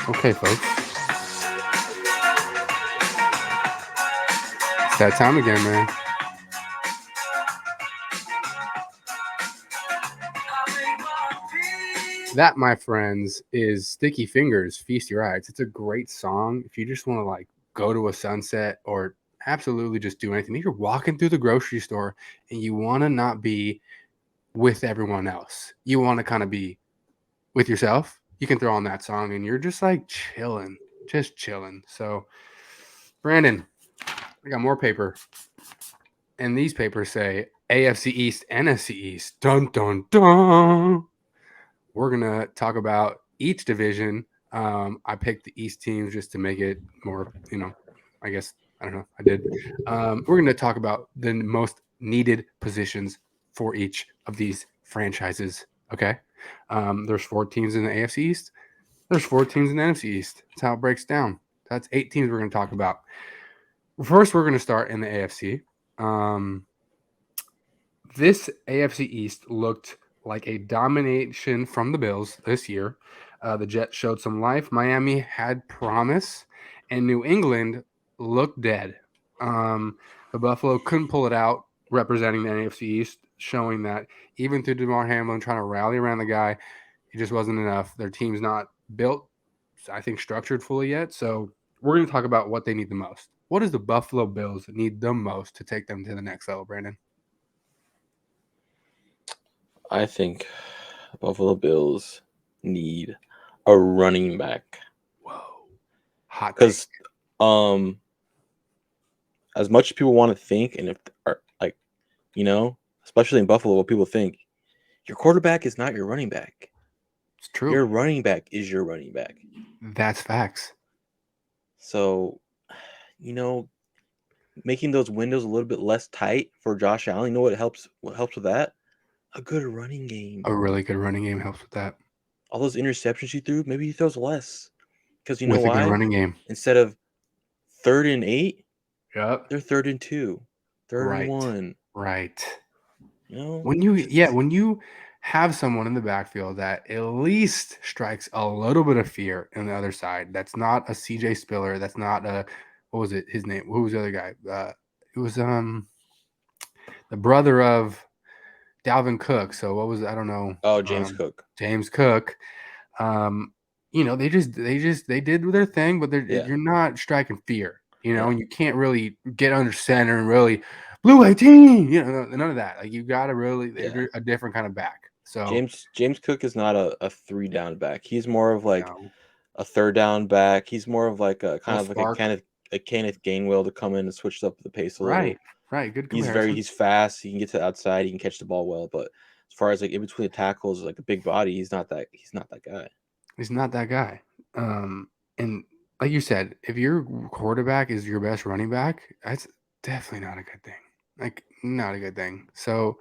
Okay, folks. It's that time again, man. That, my friends, is Sticky Fingers, Feast Your Eyes. It's a great song if you just want to like go to a sunset or absolutely just do anything. If you're walking through the grocery store and you want to not be with everyone else, you want to kind of be with yourself, you can throw on that song and you're just like chilling, just chilling. So, Brandon, I got more paper. And these papers say AFC East, NFC East. Dun, dun, dun. We're going to talk about each division. I picked the East teams just to make it more, I guess, I don't know. I did. We're going to talk about the most needed positions for each of these franchises. Okay. There's 4 teams in the AFC East. There's 4 teams in the NFC East. That's how it breaks down. That's 8 teams we're going to talk about. First, we're going to start in the AFC. This AFC East looked like a domination from the Bills this year. The Jets showed some life. Miami had promise, and New England looked dead. The Buffalo couldn't pull it out, representing the AFC East, showing that even through DeMar Hamlin trying to rally around the guy, it just wasn't enough. Their team's not built, I think, structured fully yet. So we're going to talk about what they need the most. What does the Buffalo Bills need the most to take them to the next level, Brandon? I think Buffalo Bills need a running back. Whoa. Hot take. Because as much as people want to think, and if are like, especially in Buffalo, what people think, your quarterback is not your running back. It's true. Your running back is your running back. That's facts. So, making those windows a little bit less tight for Josh Allen, you know what helps? What helps with that? A good running game. A really good running game helps with that. All those interceptions he threw, maybe he throws less. Because you know With a why? good running game. Instead of 3rd and 8, Yep. they're 3rd and 2, 3rd and 1. Right. You When you have someone in the backfield that at least strikes a little bit of fear on the other side, that's not a CJ Spiller, that's not a what was it? His name? Who was the other guy? It was the brother of Dalvin Cook. So what was it? I don't know. Oh, James Cook. James Cook. They did their thing, but you're not striking fear, and you can't really get under center and really blue 18, none of that. Like you got to really a different kind of back. So James Cook is not a 3-down back. He's more of like a 3rd down back. He's more of like a kind of like a Kenneth Gainwell to come in and switch up the pace a little. Right. Good comparison. He's fast. He can get to the outside. He can catch the ball well. But as far as like in between the tackles, like a big body, he's not that guy. He's not that guy. And like you said, if your quarterback is your best running back, that's definitely not a good thing. Like, not a good thing. So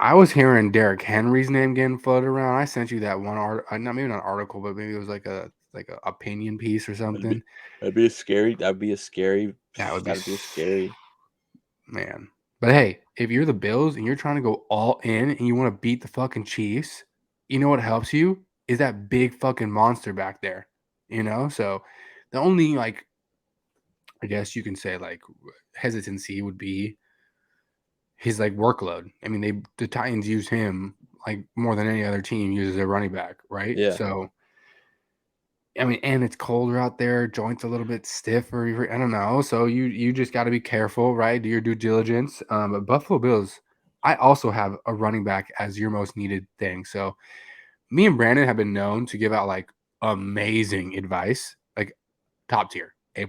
I was hearing Derrick Henry's name getting floated around. I sent you that one article, maybe not an article, but maybe it was like a opinion piece or something. That'd be a scary. That would be scary, man. But hey, if you're the Bills and you're trying to go all in and you want to beat the fucking Chiefs, you know what helps you is that big fucking monster back there. So the only I guess you can say hesitancy would be his workload. I mean, the Titans use him more than any other team uses a running back, right? Yeah. So I mean, and it's colder out there, joints a little bit stiff, or I don't know. So you just got to be careful, right? Do your due diligence. But Buffalo Bills, I also have a running back as your most needed thing. So me and Brandon have been known to give out amazing advice, top tier, A+.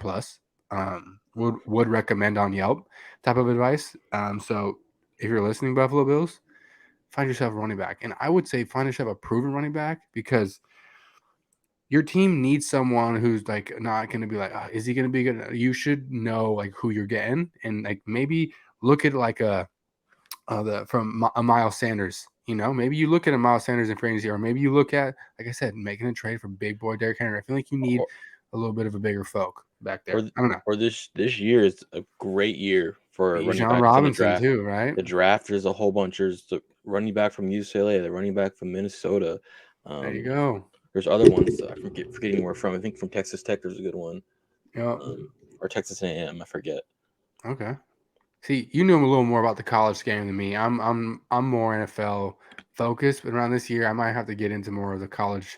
Would recommend on Yelp type of advice. So if you're listening, Buffalo Bills, find yourself a running back. And I would say find yourself a proven running back because your team needs someone who's not going to be is he going to be good? You should know who you're getting and maybe look at a Miles Sanders. Maybe you look at a Miles Sanders in fantasy, or maybe you look at, like I said, making a trade for big boy Derrick Henry. I feel like you need a little bit of a bigger folk back there. I don't know. Or this year is a great year for a running back Robinson in the draft too, right? The draft, there's a whole bunch. There's the running back from UCLA, the running back from Minnesota. There you go. There's other ones I forgetting where from. I think from Texas Tech there's a good one. Yeah. Or Texas A&M, I forget. Okay. See, you knew a little more about the college game than me. I'm more NFL focused, but around this year I might have to get into more of the college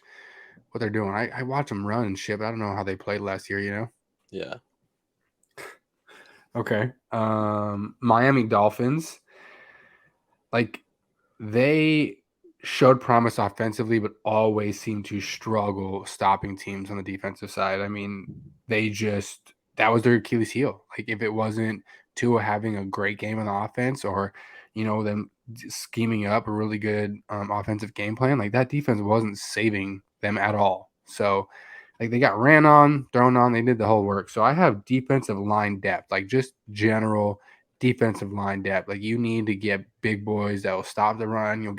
what they're doing. I watch them run and shit, but I don't know how they played last year, you know? Yeah. Okay. Miami Dolphins, like they showed promise offensively, but always seem to struggle stopping teams on the defensive side. I mean, that was their Achilles heel. Like if it wasn't Tua having a great game on the offense, or them scheming up a really good offensive game plan, like that defense wasn't saving them at all. So like they got ran on, thrown on, they did the whole work. So I have defensive line depth, like just general defensive line depth. Like you need to get big boys that will stop the run. You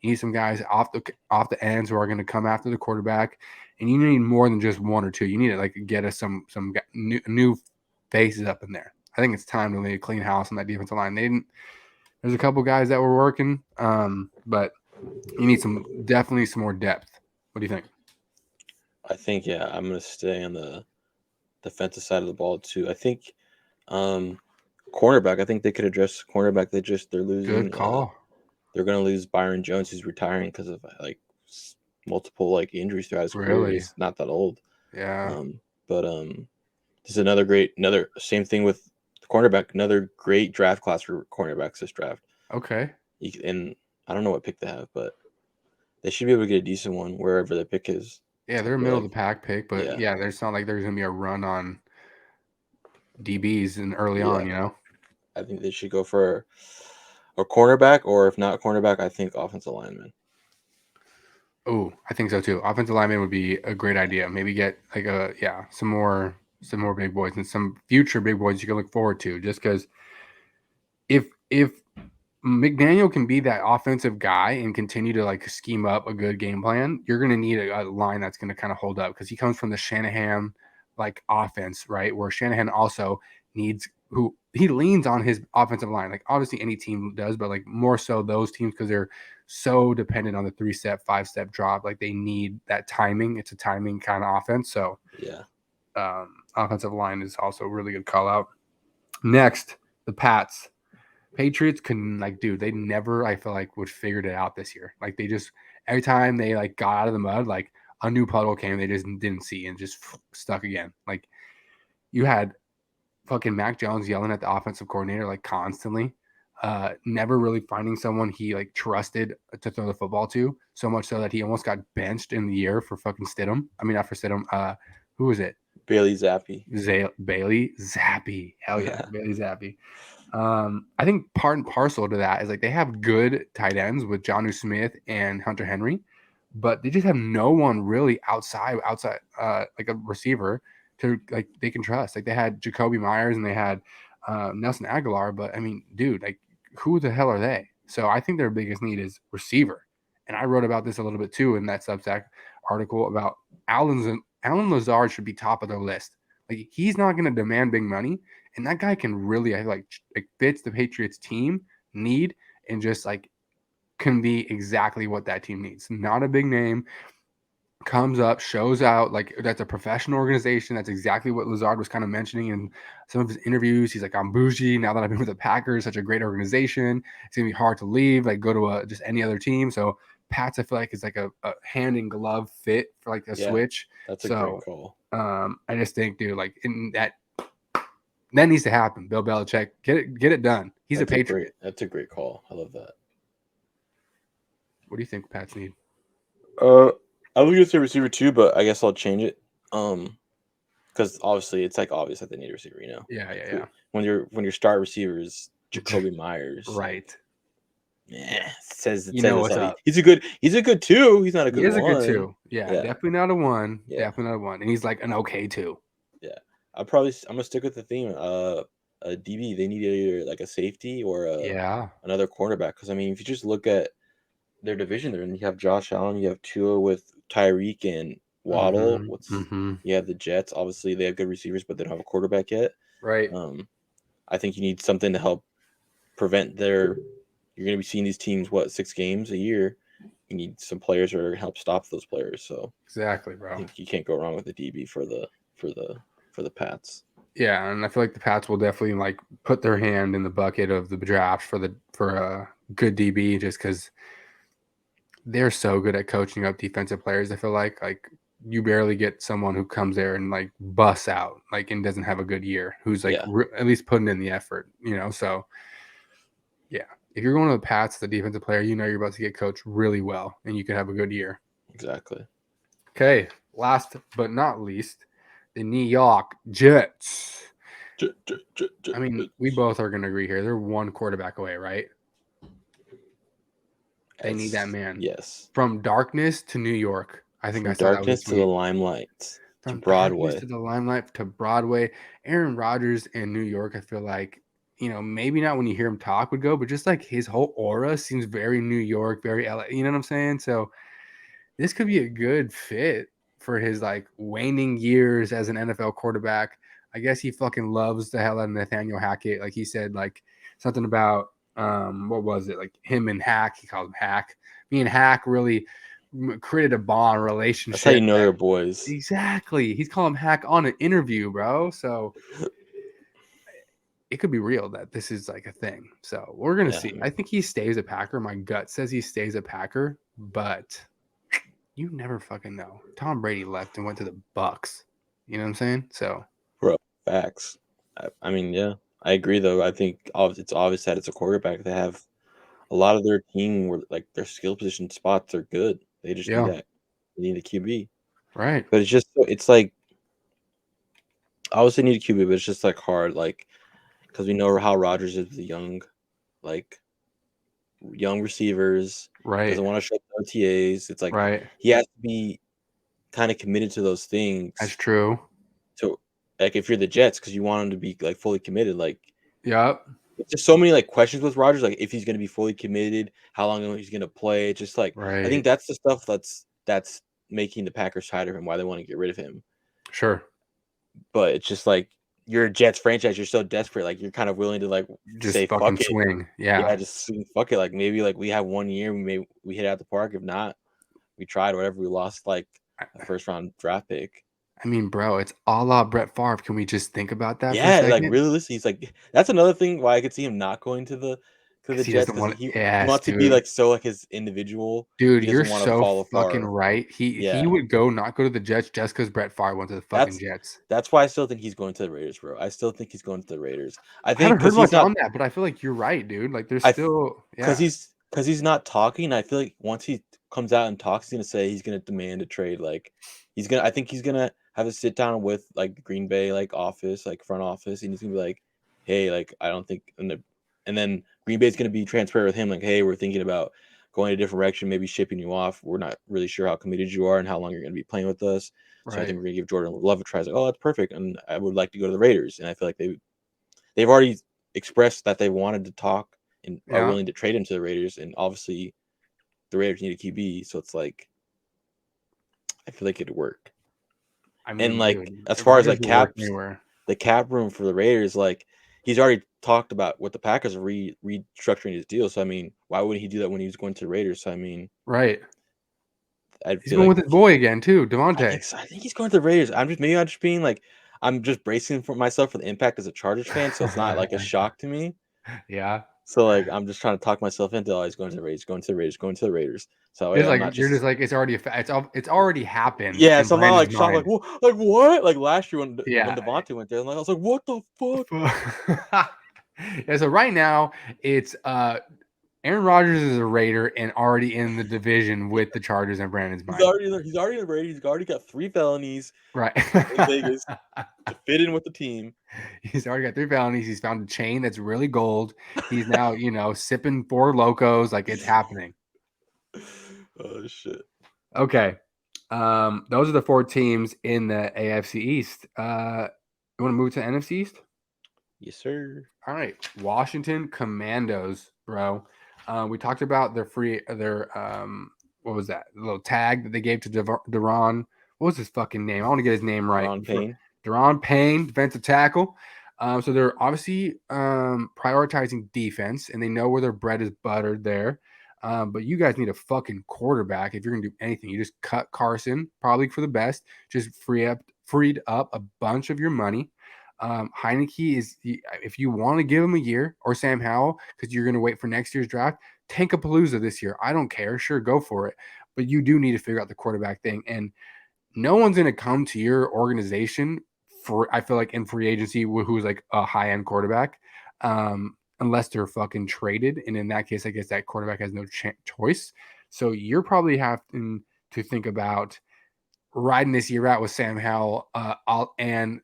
need some guys off the ends who are going to come after the quarterback, and you need more than just one or two. You need to like get us some new faces up in there. I think it's time to lay a clean house on that defensive line. There's a couple guys that were working, but you need definitely some more depth. What do you think? I think I'm gonna stay on the defensive side of the ball too. I think cornerback. I think they could address cornerback. They're losing. Good call. They're gonna lose Byron Jones, who's retiring because of like multiple like injuries throughout his career. Really? He's not that old. Yeah. But this is another same thing with the cornerback. Another great draft class for cornerbacks this draft. Okay. And I don't know what pick they have, but they should be able to get a decent one wherever the pick is. Yeah, they're a middle of the pack pick, but yeah, there's not like there's gonna be a run on DBs and early yeah. on, you know. I think they should go for a cornerback, or if not cornerback, I think offensive lineman. Oh, I think so too. Offensive lineman would be a great idea. Maybe get like some more big boys and some future big boys you can look forward to. Just because if McDaniel can be that offensive guy and continue to like scheme up a good game plan, you're going to need a line that's going to kind of hold up because he comes from the Shanahan like offense, right? Where Shanahan also needs who he leans on his offensive line. Like obviously any team does, but like more so those teams because they're so dependent on the 3-step, 5-step drop. Like they need that timing. It's a timing kind of offense. So offensive line is also a really good call out. Next, the Pats. Patriots can they never I feel like would figured it out this year. Like they just every time they like got out of the mud, like a new puddle came, they just didn't see and just stuck again. Like you had fucking Mac Jones yelling at the offensive coordinator like constantly, never really finding someone he like trusted to throw the football to, so much so that he almost got benched in the year for fucking Stidham. I mean not for Stidham. Who was it? Bailey Zappi. Bailey Zappi. Hell yeah, Bailey Zappi. I think part and parcel to that is like they have good tight ends with Jonnu Smith and Hunter Henry, but they just have no one really outside like a receiver to like they can trust. Like they had Jacoby Myers and they had Nelson Aguilar, but I mean, dude, like who the hell are they? So I think their biggest need is receiver. And I wrote about this a little bit too in that Substack article about Allen Lazard should be top of their list. Like he's not going to demand big money, and that guy can really, I like fits the Patriots team need and just like can be exactly what that team needs. Not a big name, comes up, shows out like that's a professional organization. That's exactly what Lazard was kind of mentioning in some of his interviews. He's like, I'm bougie now that I've been with the Packers, such a great organization. It's gonna be hard to leave, like go to just any other team. So Pats, I feel like is like a hand in glove fit for like a switch. That's a great call. I just think, dude, like in that needs to happen. Bill Belichick, get it done. He's a Patriot. That's a great call. I love that. What do you think Pats need? I was gonna say receiver too, but I guess I'll change it. Because obviously it's like obvious that they need a receiver, you know. Yeah. When your star receiver is Jacoby Myers, right? Yeah, says what's up. He's a good two. He's not a good one. He is a good two. Yeah, definitely not a one. Yeah. Definitely not a one. And he's like an okay two. Yeah, I'm gonna stick with the theme. A DB, they need either like a safety or another cornerback. Because I mean, if you just look at their division there, and you have Josh Allen, you have Tua with Tyreek and Waddle. You have the Jets. Obviously, they have good receivers, but they don't have a quarterback yet. Right. I think you need something to help prevent you're going to be seeing these teams 6 games a year. you need some players who are gonna help stop those players. So exactly, I bro. think you can't go wrong with the DB for the Pats. Yeah, and I feel like the Pats will definitely like put their hand in the bucket of the draft for a good DB just because they're so good at coaching up defensive players. I feel like you barely get someone who comes there and like busts out like and doesn't have a good year, who's like at least putting in the effort, you know. So yeah, if you're going to the Pats, the defensive player, you know you're about to get coached really well, and you can have a good year. Exactly. Okay, last but not least, the New York Jets. I mean, we both are going to agree here. They're one quarterback away, right? They need that man. Yes. From darkness to New York. I think From I saw that was darkness a to the tweet. limelight to From darkness Broadway. to the limelight to Broadway. Aaron Rodgers in New York, I feel like, you know, maybe not when you hear him talk would go, but just like his whole aura seems very New York, very LA. You know what I'm saying? So this could be a good fit for his like waning years as an NFL quarterback. I guess he fucking loves the hell out of Nathaniel Hackett. Like he said, like something about what was it? Like him and Hack. He called him Hack. Me and Hack really created a bond relationship. That's how you know they're boys. Exactly. He's calling him Hack on an interview, bro. So it could be real that this is like a thing. So we're gonna see. I think he stays a Packer. My gut says he stays a Packer, but you never fucking know. Tom Brady left and went to the Bucks. You know what I'm saying? So, bro, facts. I mean, yeah, I agree. Though I think it's obvious that it's a quarterback. They have a lot of their team where like their skill position spots are good. They just need that. They need a QB, right? But it's like obviously need a QB, but it's just like hard, like because we know how Rodgers is the young receivers. Right. Doesn't want to show up OTAs. It's like he has to be kind of committed to those things. That's true. So, like, if you're the Jets, because you want him to be like fully committed, like, yep. There's so many like questions with Rodgers, like if he's going to be fully committed, how long he's going to play. Just like I think that's the stuff that's making the Packers tired of him. Why they want to get rid of him. Sure. But it's just like you're a Jets franchise. You're so desperate, like you're kind of willing to like just say fucking fuck it. Swing. Yeah, just fuck it. Like maybe like we have 1 year, we hit out the park. If not, we tried. Whatever, we lost like a first round draft pick. I mean, bro, it's a la Brett Favre. Can we just think about that? Yeah, for a like second? realistically, he's like that's another thing why I could see him not going to the Jets because he wants to be like so like his individual. Dude, He you're doesn't want to so follow fucking Favre. right. He would not go to the Jets just because Brett Favre went to the fucking Jets. That's why I still think he's going to the Raiders, bro. I still think he's going to the Raiders. I haven't heard because much on that, but I feel like you're right, dude. Like there's still because he's not talking. I feel like once he comes out and talks, he's gonna say he's gonna demand a trade. Like I think he's gonna have a sit down with like the Green Bay like office, like front office, and he's gonna be like, hey, like I don't think, and then Green Bay's gonna be transparent with him, like, hey, we're thinking about going a different direction, maybe shipping you off. We're not really sure how committed you are and how long you're gonna be playing with us. So I think we're gonna give Jordan Love a try. Like, oh, that's perfect, and I would like to go to the Raiders. And I feel like they've already expressed that they wanted to talk and are willing to trade him to the Raiders, and obviously the Raiders need a QB, so it's like I feel like it'd work. I mean, and like dude, as far as like the cap room for the Raiders, like he's already talked about what the Packers are restructuring his deal. So I mean, why wouldn't he do that when he was going to the Raiders? So I mean, right. He's going with his boy again too, Devontae. I think he's going to the Raiders. I'm just being like, I'm just bracing for myself for the impact as a Chargers fan, so it's not like a shock to me. Yeah. So like I'm just trying to talk myself into he's going to the Raiders, going to the Raiders, going to the Raiders. So it's like you're just like it's already happened. Yeah, so I'm not like shocked, like what? Like last year when Devontae went there, I was like, what the fuck? Yeah, so right now it's Aaron Rodgers is a Raider and already in the division with the Chargers and Brandon's mind. He's already in the Raiders. He's already got 3 felonies. Right. In Vegas to fit in with the team. He's already got 3 felonies. He's found a chain that's really gold. He's now, sipping 4 Locos. Like it's happening. Oh shit. Okay. Those are the 4 teams in the AFC East. You want to move to the NFC East? Yes, sir. All right. Washington Commandos, bro. We talked about their what was that? The little tag that they gave to Deron. What was his fucking name? I want to get his name right. Deron Payne, defensive tackle. So they're obviously prioritizing defense, and they know where their bread is buttered there. But you guys need a fucking quarterback if you're gonna do anything. You just cut Carson, probably for the best. Just freed up a bunch of your money. Heineke is, if you want to give him a year, or Sam Howell, because you're gonna wait for next year's draft, Tankapalooza this year. I don't care. Sure, go for it. But you do need to figure out the quarterback thing. And no one's going to come to your organization for, I feel like, in free agency who's like a high end quarterback, unless they're fucking traded. And in that case, I guess that quarterback has no choice. So you're probably having to think about riding this year out with Sam Howell and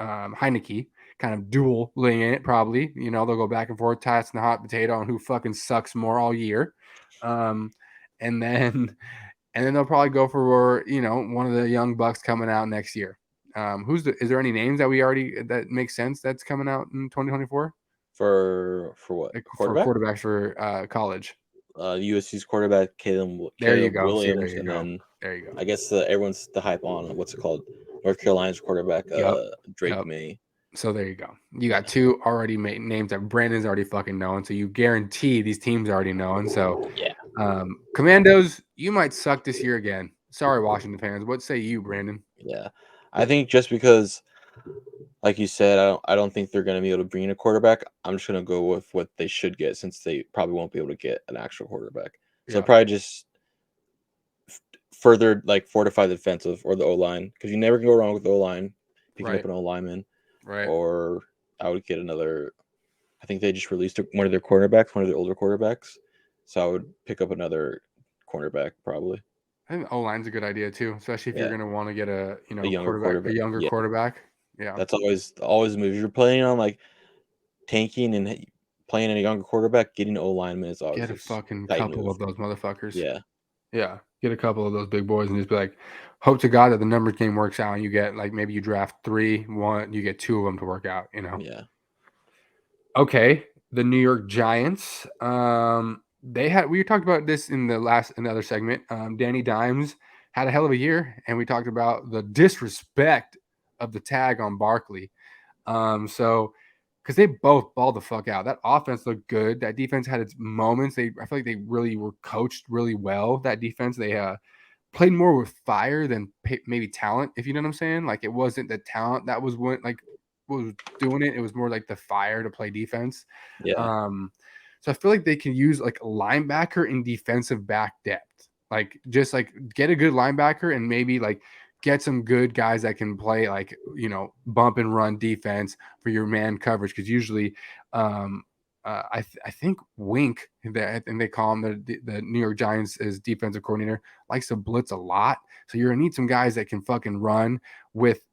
Heineke, kind of dueling it. Probably, they'll go back and forth, tossing the hot potato on who fucking sucks more all year. And then they'll probably go for, one of the young bucks coming out next year. Is there any names that make sense that's coming out in 2024? For what? Like for Quarterback? quarterbacks for college. USC's quarterback, Caleb Williams, See, then there you go. I guess everyone's the hype on what's it called? North Carolina's quarterback, Drake May. So there you go. You got two already made names that Brandon's already fucking knowing. So you guarantee these teams already knowing. So yeah. Commandos, you might suck this year again. Sorry, Washington fans. What say you, Brandon? Yeah, I think just because, like you said, I don't think they're going to be able to bring in a quarterback. I'm just going to go with what they should get, since they probably won't be able to get an actual quarterback. So probably just further fortify the defensive or the O line, because you never can go wrong with the O line. Picking up an O lineman, right? Or I would get another. I think they just released one of their quarterbacks, one of their older quarterbacks. So I would pick up another cornerback probably. I think O-line's a good idea too, especially if you're going to want to get a younger quarterback. Yeah, that's always the move. If you're planning on tanking and playing a younger quarterback, getting O lineman is always get a fucking couple of those motherfuckers. Yeah, get a couple of those big boys and just be like, hope to God that the numbers game works out and you get maybe you draft 3, 1, you get 2 of them to work out. Yeah. Okay, the New York Giants. We talked about this in the other segment. Danny Dimes had a hell of a year, and we talked about the disrespect of the tag on Barkley. Because they both balled the fuck out. That offense looked good. That defense had its moments. I feel like they really were coached really well. That defense, they played more with fire than maybe talent, if you know what I'm saying. It wasn't the talent that was was doing it. It was more like the fire to play defense. Yeah. So I feel like they can use linebacker and defensive back depth. Just get a good linebacker and maybe get some good guys that can play bump and run defense for your man coverage, because usually I think Wink, and they call him the New York Giants as defensive coordinator, likes to blitz a lot. So you're gonna need some guys that can fucking run with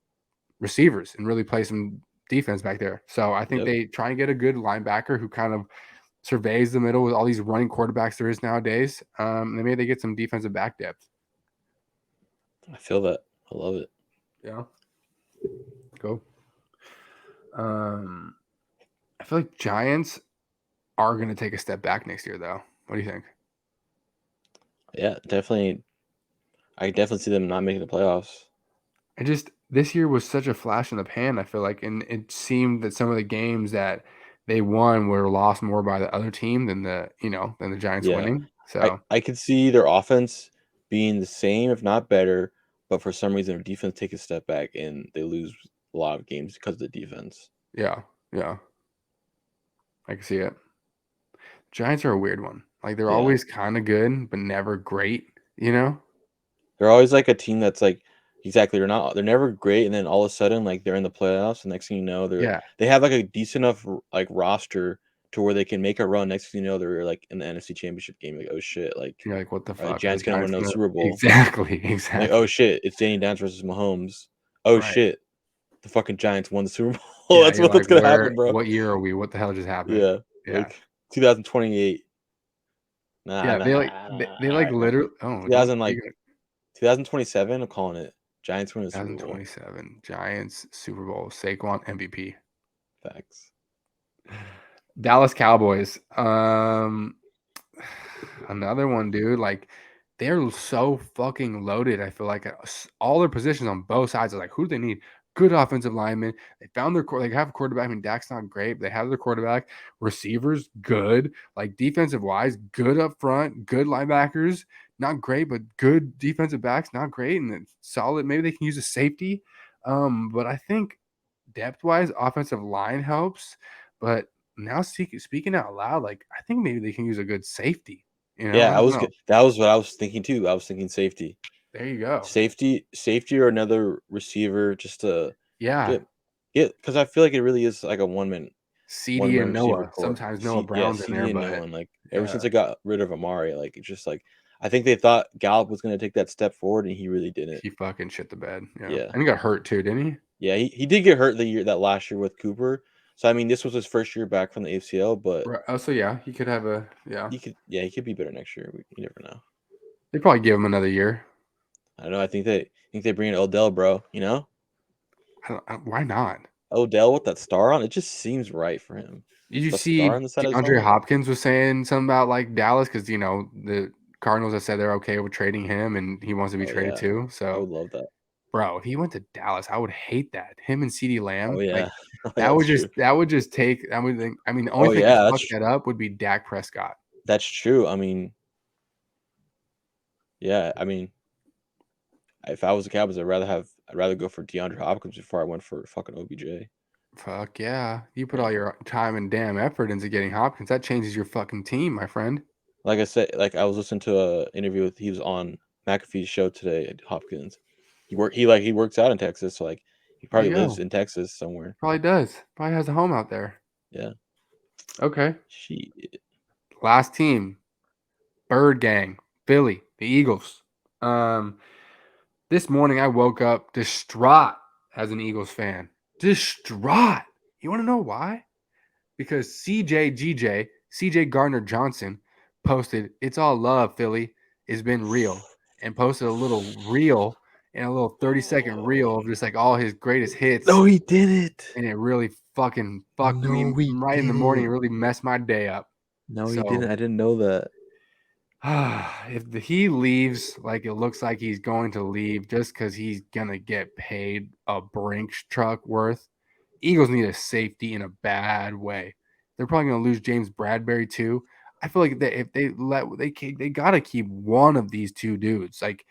receivers and really play some defense back there. So I think they try and get a good linebacker who kind of surveys the middle with all these running quarterbacks there is nowadays. And maybe they get some defensive back depth. I feel that. I love it. Yeah. Go. I feel like Giants are going to take a step back next year, though. What do you think? Yeah, definitely. I definitely see them not making the playoffs. This year was such a flash in the pan, I feel like, and it seemed that some of the games that they won were lost more by the other team than the Giants winning. So I could see their offense being the same, if not better, but for some reason their defense take a step back and they lose a lot of games because of the defense. Yeah. I can see it. Giants are a weird one. They're always kind of good, but never great, They're always a team that's exactly, they're never great, and then all of a sudden they're in the playoffs, and next thing you know they have a decent enough roster to where they can make a run. Next thing you know they're in the NFC Championship game. Oh shit, you're what the fuck? Giants gonna win another Super Bowl. Exactly. Oh shit, it's Danny Downs versus Mahomes. Oh shit, the fucking Giants won the Super Bowl. That's what's gonna happen, bro. What year are we? What the hell just happened? Yeah. 2028. They literally. Oh, 2027. I'm calling it. Giants win the Super Bowl. 2027 Giants Super Bowl. Saquon MVP. Facts. Dallas Cowboys. Another one, dude. They're so fucking loaded. I feel like all their positions on both sides are who do they need? good offensive linemen. They found they have a quarterback. I mean, Dak's not great, but they have their quarterback. Receivers, good. Like defensive wise, good up front, good linebackers, not great, but good defensive backs, not great, and it's solid. Maybe they can use a safety. But I think depth wise, offensive line helps. But now speaking out loud, like I think maybe they can use a good safety. I Yeah, don't know. that was what I was thinking too. I was thinking safety. There you go. Safety or another receiver just to Yeah. get because I feel like it really is like a CD one and man receiver Noah. core. Sometimes Noah Brown's in CD there, and no but one. Like ever yeah, since I got rid of Amari, like it's just like I think they thought Gallup was gonna take that step forward and he really didn't. he fucking shit the bed. Yeah. Yeah. And he got hurt too, didn't he? Yeah, he did get hurt that last year with Cooper. So I mean this was his first year back from the ACL, but Right. Oh, so yeah, he could have he could be better next year. You never know. they probably give him another year. I don't know. I think they bring in Odell, bro. You know, Why not? Odell with that star on it just seems right for him. Did you The star see on the side of his DeAndre helmet. Hopkins was saying something about like Dallas because the Cardinals have said they're okay with trading him and he wants to be Oh traded yeah, too. I So, would love that. bro, if he went to Dallas, I would hate that. Him and CeeDee Oh Lamb, yeah, like oh, yeah, that's true. that would just take. I mean, the only Oh thing that yeah, could fuck that up would be Dak Prescott. that's true. I mean, yeah, I mean, if I was the Cowboys, I'd rather go for DeAndre Hopkins before I went for fucking OBJ. Fuck yeah. You put all Yeah. your time and damn effort into getting Hopkins. That changes your fucking team, my friend. Like I said, like I was listening to a interview with he was on McAfee's show today at Hopkins. He works out in Texas, so like he There probably you lives go. in Texas somewhere. Probably does. Probably has a home out there. Yeah. Okay. She Last team. Bird Gang. Philly. The Eagles. Um, this morning I woke up distraught as an Eagles fan. Distraught. You want to know why? Because CJ Gardner Johnson posted, "It's all love, Philly. It's been real," and posted a little reel and a little 30-second reel of just like all his greatest hits. No, he did it. And it really fucking fucked me No, he right in the morning. It didn't. really messed my day up. No, he didn't. So I didn't know that. if he leaves like it looks like he's going to leave just because he's gonna get paid a Brinks truck worth, Eagles need a safety in a bad way. They're probably gonna lose James Bradbury too. I feel like if they gotta keep one of these two dudes. Like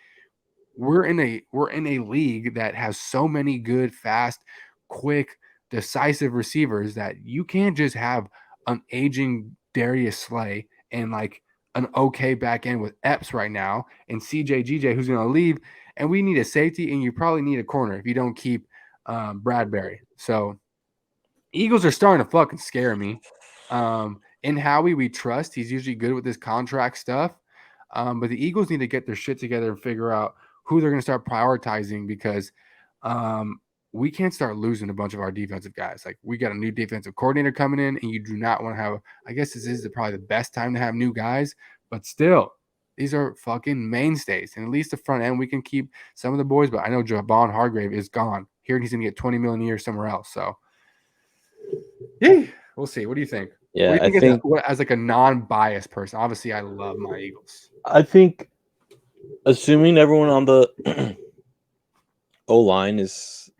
we're in a league that has so many good, fast, quick, decisive receivers that you can't just have an aging Darius Slay and like an okay back end with Epps right now and CJ who's going to leave. And we need a safety, and you probably need a corner if you don't keep Bradbury. So Eagles are starting to fucking scare me. In Howie, we trust. He's usually good with this contract stuff. But the Eagles need to get their shit together and figure out who they're going to start prioritizing because we can't start losing a bunch of our defensive guys. Like we got a new defensive coordinator coming in, and you do not want to have. I guess this is probably the best time to have new guys, but still, these are fucking mainstays. And at least the front end, we can keep some of the boys. But I know Javon Hargrave is gone. Here he's going to get $20 million a year somewhere else. So yeah, we'll see. What do you think? What Yeah, do you think as like a non-biased person? Obviously, I love my Eagles. I think assuming everyone on the O line is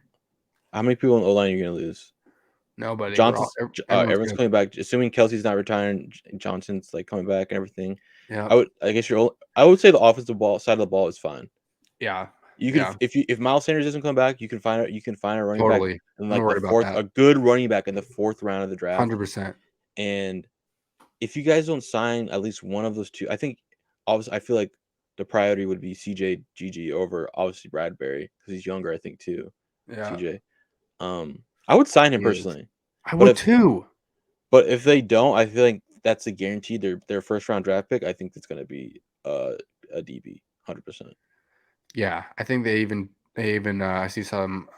how many people on the O line are you gonna lose? Nobody. Everyone's coming back. Assuming Kelsey's not retiring, Johnson's like coming back and everything. Yeah. I would say the offensive side of the ball is fine. Yeah. You could if Miles Sanders doesn't come back, you can find a running back in like the fourth, a good running back in the fourth round of the draft. 100%. And if you guys don't sign at least one of those two, I think obviously I feel like the priority would be CJ over obviously Bradbury because he's younger, I think too. Yeah. CJ. I would sign him personally. I would too. But if they don't, I feel like that's a guarantee. Their first round draft pick. I think it's going to be a DB, 100%. Yeah, I think they even I see some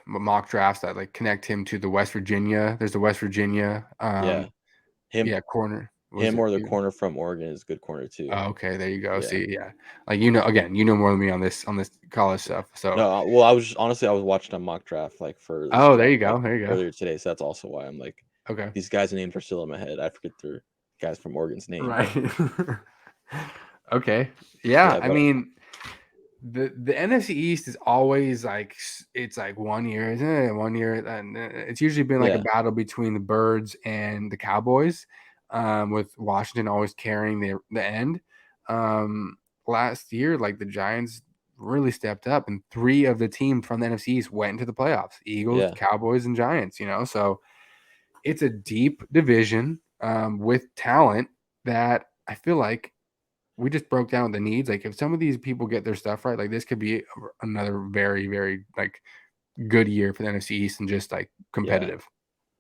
mock drafts that like connect him to the West Virginia. There's the West Virginia. Corner. Him or the corner from Oregon is a good corner too. Oh, okay, there you go. Yeah. See, yeah, like you know more than me on this college stuff. So no, well, I was watching a mock draft like for this there you go, earlier today. So that's also why I'm like, okay, these guys' names are still in my head. I forget their guys from Oregon's name. Right. Okay. Yeah, I mean, the NFC East is always like it's like 1 year, isn't it? 1 year, and it's usually been like a battle between the Birds and the Cowboys, with Washington always carrying the end. Last year, like the Giants really stepped up, and 3 of the teams from the NFC East went into the playoffs: Eagles, Cowboys, and Giants. So it's a deep division with talent that I feel like we just broke down the needs. Like if some of these people get their stuff right, like this could be another very, very like good year for the NFC East and just like competitive. Yeah.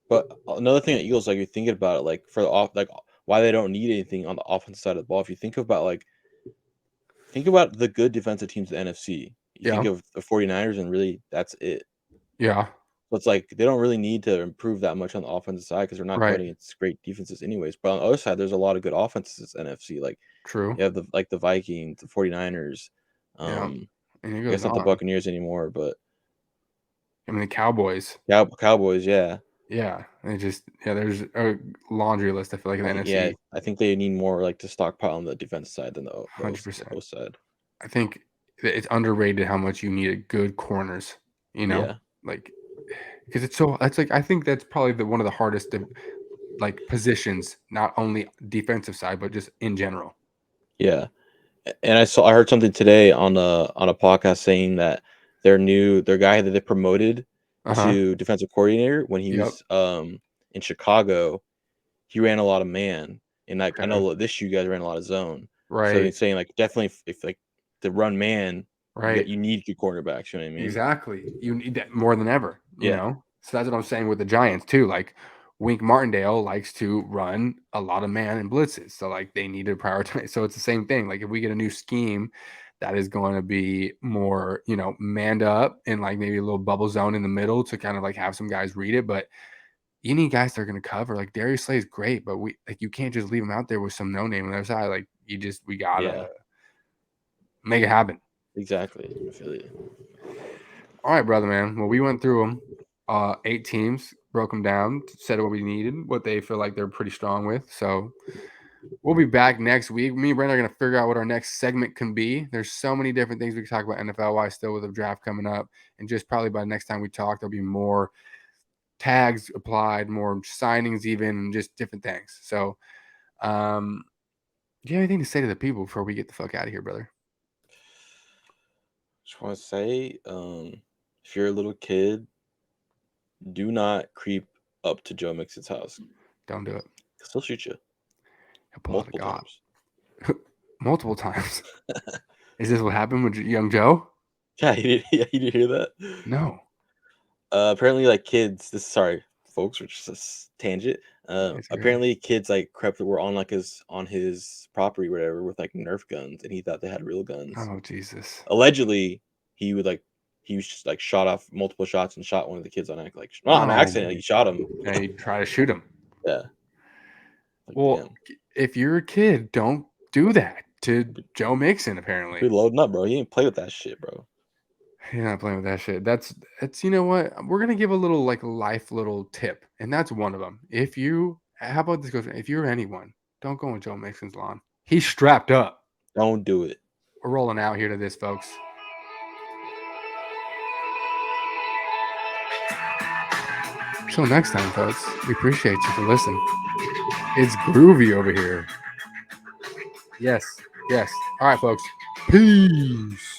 But another thing that Eagles, like you're thinking about it, like for the off, like why they don't need anything on the offensive side of the ball. If you think about the good defensive teams in the NFC, you think of the 49ers and really that's it. Yeah. So it's like they don't really need to improve that much on the offensive side because they're not going against great defenses anyways. But on the other side, there's a lot of good offenses in NFC. Like true. You have the Vikings, the 49ers. And I guess not the Buccaneers anymore, but I mean the Cowboys. Cowboys, yeah. Yeah. There's a laundry list, I feel like, in the NFC. Yeah, I think they need more like to stockpile on the defense side than the 100%. O side. I think it's underrated how much you need good corners, like because it's like I think that's probably one of the hardest like positions, not only defensive side but just in general. Yeah. And I heard something today on a podcast saying that their guy that they promoted to defensive coordinator when he was in Chicago, he ran a lot of man, and like I know this you guys ran a lot of zone. Right. So he's saying like definitely if like the run man, right, you need good cornerbacks. You know what I mean? Exactly. You need that more than ever. So that's what I'm saying with the Giants too. Like Wink Martindale likes to run a lot of man and blitzes, so like they need to prioritize. So it's the same thing. Like if we get a new scheme that is going to be more, manned up and like maybe a little bubble zone in the middle to kind of like have some guys read it, but you need guys that are going to cover. Like Darius Slay is great, but you can't just leave him out there with some no name on the other side. Like we gotta make it happen. Exactly. I feel you. All right, brother, man. Well, we went through them. 8 teams, broke them down, said what we needed, what they feel like they're pretty strong with. So we'll be back next week. Me and Brandon are going to figure out what our next segment can be. There's so many different things we can talk about NFL-wise still with the draft coming up. And just probably by the next time we talk, there'll be more tags applied, more signings even, just different things. So do you have anything to say to the people before we get the fuck out of here, brother? Just want to say, if you're a little kid, do not creep up to Joe Mixon's house. Don't do it. Because he'll shoot you. Multiple times. Multiple times. Is this what happened with young Joe? Yeah, you didn't hear that? No. Apparently, like kids. Folks, which is a tangent. Apparently, kids like were on his property, or whatever, with like Nerf guns, and he thought they had real guns. Oh Jesus! Allegedly, he was just like shot off multiple shots and shot one of the kids on accident. He shot him. And he tried to shoot him. Yeah. Like, well, if you're a kid, don't do that to Joe Mixon. Apparently, be loading up, bro. He ain't play with that shit, bro. You're not playing with that shit. That's you know what? We're gonna give a little like life little tip, and that's one of them. How about this goes? If you're anyone, don't go on Joe Mixon's lawn. He's strapped up. Don't do it. We're rolling out here to this, folks. Till next time, folks. We appreciate you for listening. It's groovy over here. Yes. All right, folks. Peace.